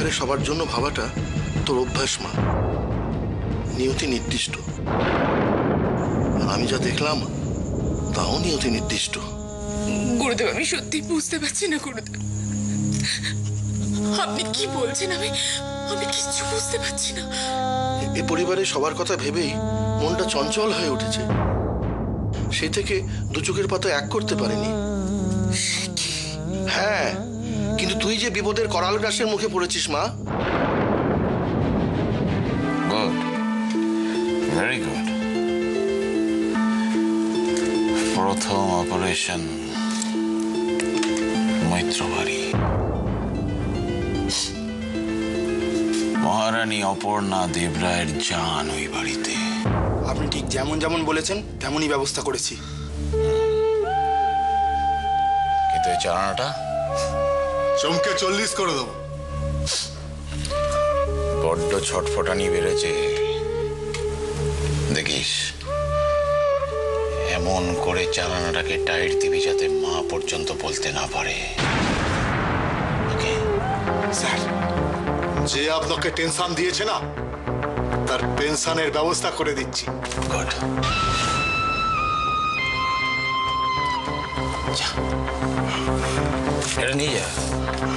পরিবারের সবার জন্য ভাবাটা তোর অভ্যাস মা, নিয়তি নির্দিষ্ট। আমি যা দেখলাম তাও নিয়তি নির্দিষ্ট। গুরুদেব আমি সত্যি বুঝতে পারছি না গুরুদেব, আপনি কি বলছেন? আমি কিচ্ছু বুঝতে পারছি না। এ পরিবারের সবার কথা ভেবেই মনটা চঞ্চল হয়ে উঠেছে, সে থেকে দু চোখের পাতা এক করতে পারেনি। হ্যাঁ, কিন্তু তুই যে বিপদের করাল গ্রাসের মুখে পড়েছিস মা। Good, very good. প্রথম অপারেশন মৈত্রবাড়ি, মহারানী অপর্ণা দেবরায়ের জান ওই বাড়িতে। আপনি ঠিক যেমন যেমন বলেছেন তেমনই ব্যবস্থা করেছি। কিন্তু এই চালানাটা চমকে 40 করে দেবো। বড্ড ছটফটানি বেড়েছে, দেখিস এমন করে চালানাটাকে টাইট দিবি যাতে মা পর্যন্ত বলতে না পারে। স্যার, যে আপনাকে টেনশন দিয়েছে না, তার পেনশনের ব্যবস্থা করে দিচ্ছি। গুড। এটা নিয়ে যা,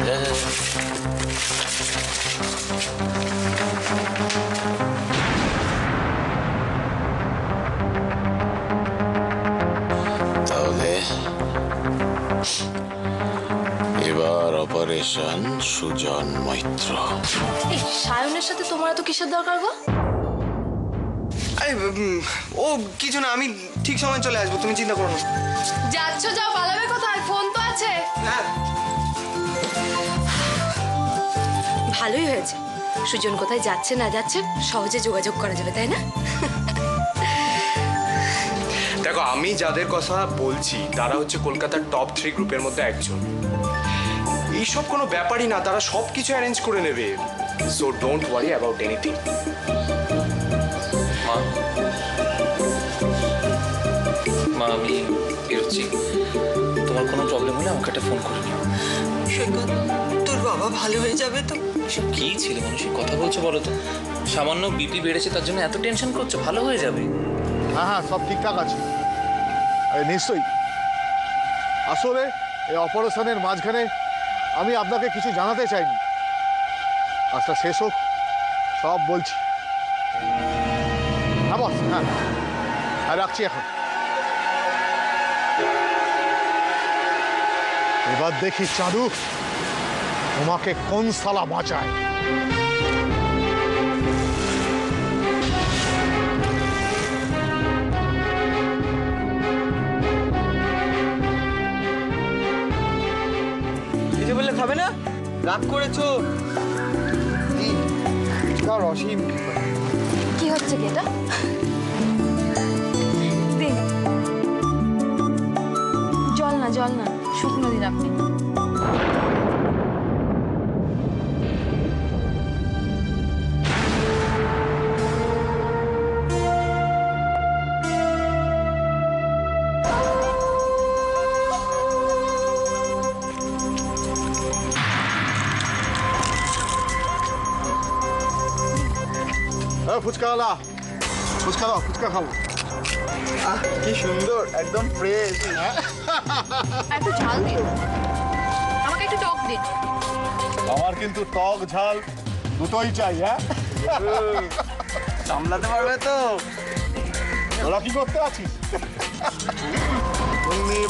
যা যা যা। তাহলে এবার অপারেশন সুজন মৈত্র। এই সায়নের সাথে তোমার এত কিসের দরকার গো? আরে ও কিছু না, আমি ঠিক সময় চলে আসবো, তুমি চিন্তা করো না। যাচ্ছ যাও, পালাবে কোথায়? ফোন তো আছে। হ্যাঁ, ভালোই হয়েছে, সুজন কোথায় যাচ্ছে না যাচ্ছে সহজে যোগাযোগ করা যাবে, তাই না? দেখো আমি যাদের কথা বলছি তারা হচ্ছে কলকাতার টপ 3 গ্রুপের মধ্যে একজন। এইসব কোনো ব্যাপারই না, তারা সব কিছু অ্যারেঞ্জ করে নেবে। So don't worry about anything. মা আমি বেরোচ্ছি, তোমার কোনো প্রবলেম হলে আমাকে একটা ফোন করে নিও। সৈকত, তোর বাবা ভালো হয়ে যাবে তো? সব কি ছেলে মানুষের কথা বলছো বলো তো? সামান্য বিপি বেড়েছে তার জন্য এত টেনশন করছো? ভালো হয়ে যাবে। হ্যাঁ হ্যাঁ, সব ঠিকঠাক আছে। নিশ্চয়ই। আসলে এই অপারেশনের মাঝখানে আমি আপনাকে কিছু জানাতে চাইনি, আচ্ছা শেষ হোক সব বলছি। হ্যাঁ বস, হ্যাঁ হ্যাঁ রাখছি এখন। এবার দেখি চাঁদু তোমাকে কোন সালা বাঁচায়। কিছু বললে খাবে না? রাগ করেছো? অসীম কি হচ্ছে কি এটা? দিন জল না, জল না, শুকনো দিন আপনি। ফুচকাওয়ালা, ফুচকা দাও, ফুচকা খাবো। কি সুন্দর, একদম ফ্রেশ। একটু ঝাল দিন, আমাকে একটু টক দিন। আমার কিন্তু টক ঝাল দুটোই চাই। হ্যাঁ, সামলাতে পারবে তো? ওরা কি করতে আছিস?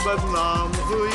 বদনাম হুই